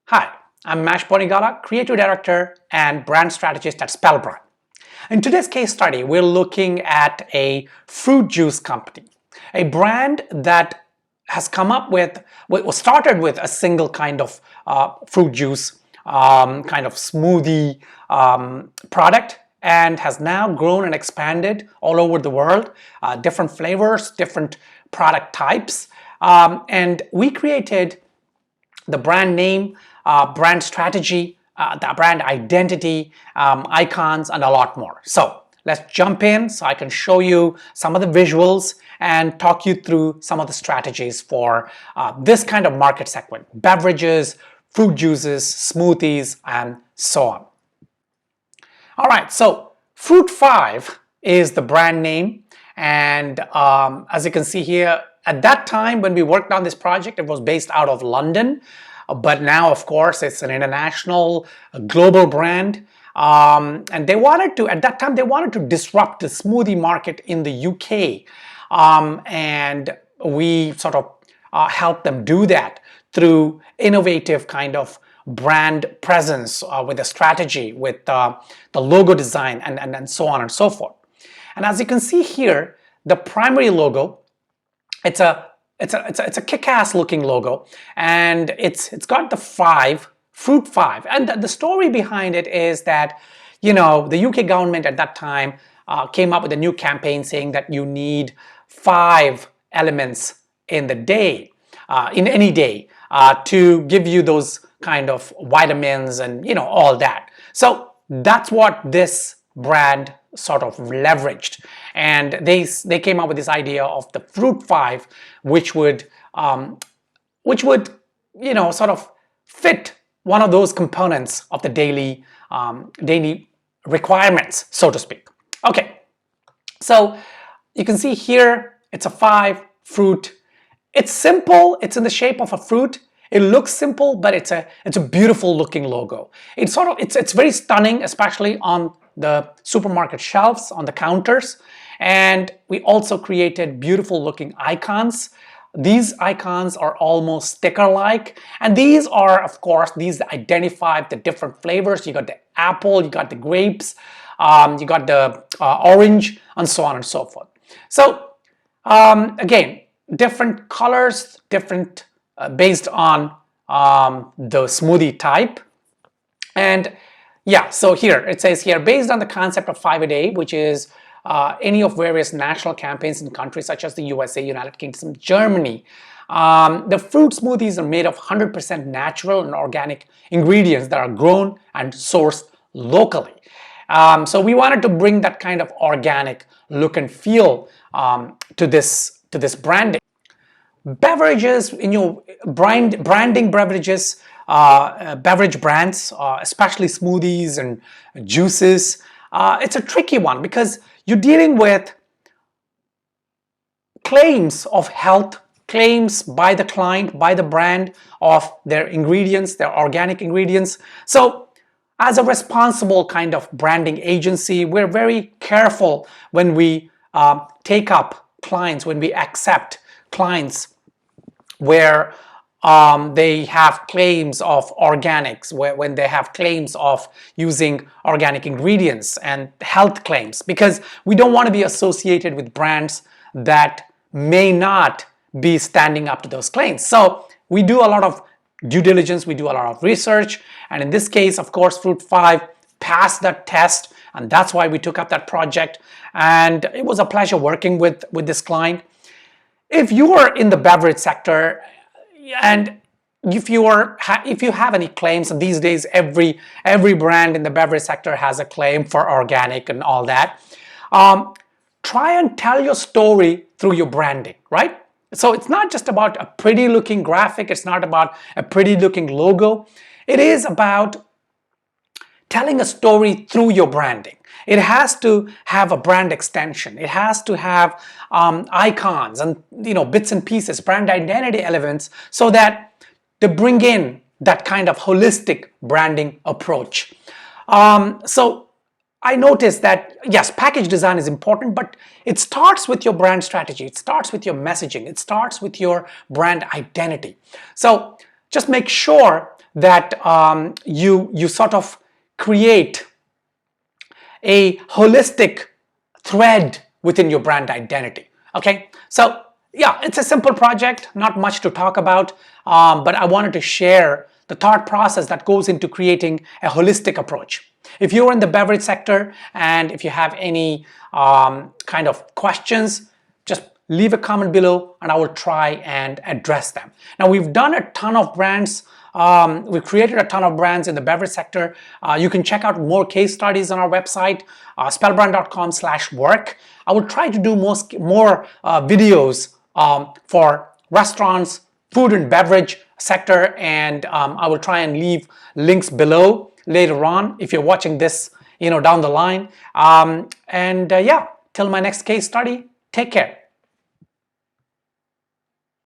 Hi, I'm Mash Ponigala, Creative Director and Brand Strategist at Spellbrand. In today's case study, we're looking at a fruit juice company, a brand that has come up with, was started with a single kind of fruit juice, kind of smoothie product, and has now grown and expanded all over the world, different flavors, different product types. And we created the brand name, brand strategy, the brand identity, icons, and a lot more. So let's jump in so I can show you some of the visuals and talk you through some of the strategies for this kind of market segment: beverages, fruit juices, smoothies, and so on. All right, so Fruit5 is the brand name, and as you can see here, at that time when we worked on this project, it was based out of London, but now of course it's an international, global brand. And they wanted to, at that time, they wanted to disrupt the smoothie market in the UK. And we sort of helped them do that through innovative kind of brand presence, with a strategy, with the logo design, and so on and so forth. And as you can see here, the primary logo, it's a kick-ass looking logo, and it's got the Fruit5, and the story behind it is that, you know, the UK government at that time came up with a new campaign saying that you need 5 elements in the day, in any day, to give you those kind of vitamins and, you know, all that. So that's what this brand sort of leveraged, and they came up with this idea of the Fruit5, which would you know, sort of fit one of those components of the daily requirements, so to speak. Okay, so you can see here it's a 5 fruit. It's simple. It's in the shape of a fruit. It looks simple, but it's a beautiful looking logo. It's sort of it's very stunning, especially on the supermarket shelves, on the counters. And we also created beautiful looking icons. These icons are almost sticker-like, and these are, of course, these identify the different flavors. You got the apple, you got the grapes, you got the orange, and so on and so forth. So again, different colors, different based on the smoothie type. And yeah, so here it says here, based on the concept of 5 a day, which is any of various national campaigns in countries such as the USA, United Kingdom, Germany. The fruit smoothies are made of 100% natural and organic ingredients that are grown and sourced locally. So we wanted to bring that kind of organic look and feel to this branding. Beverages, you know, branding beverages, beverage brands, especially smoothies and juices, it's a tricky one because you're dealing with claims of health, claims by the client, by the brand of their ingredients, their organic ingredients. So as a responsible kind of branding agency, we're very careful when we take up clients, when we accept clients where they have claims of organics, when they have claims of using organic ingredients and health claims, because we don't want to be associated with brands that may not be standing up to those claims. So we do a lot of due diligence, we do a lot of research, and in this case, of course, Fruit5 passed that test, and that's why we took up that project, and it was a pleasure working with this client. If you are in the beverage sector, and if you have any claims, and these days every brand in the beverage sector has a claim for organic and all that, try and tell your story through your branding, right? So it's not just about a pretty looking graphic, it's not about a pretty looking logo. It is about telling a story through your branding. It has to have a brand extension. It has to have icons and, you know, bits and pieces, brand identity elements, so that to bring in that kind of holistic branding approach. So I noticed that, yes, package design is important, but it starts with your brand strategy. It starts with your messaging. It starts with your brand identity. So just make sure that you sort of create a holistic thread within your brand identity. Okay, so yeah, it's a simple project, not much to talk about, but I wanted to share the thought process that goes into creating a holistic approach. If you're in the beverage sector and if you have any kind of questions, just leave a comment below and I will try and address them. Now, we've done a ton of brands. We've created a ton of brands in the beverage sector. You can check out more case studies on our website, spellbrand.com/work. I will try to do more videos for restaurants, food and beverage sector, and I will try and leave links below later on if you're watching this, down the line. Yeah, till my next case study, take care.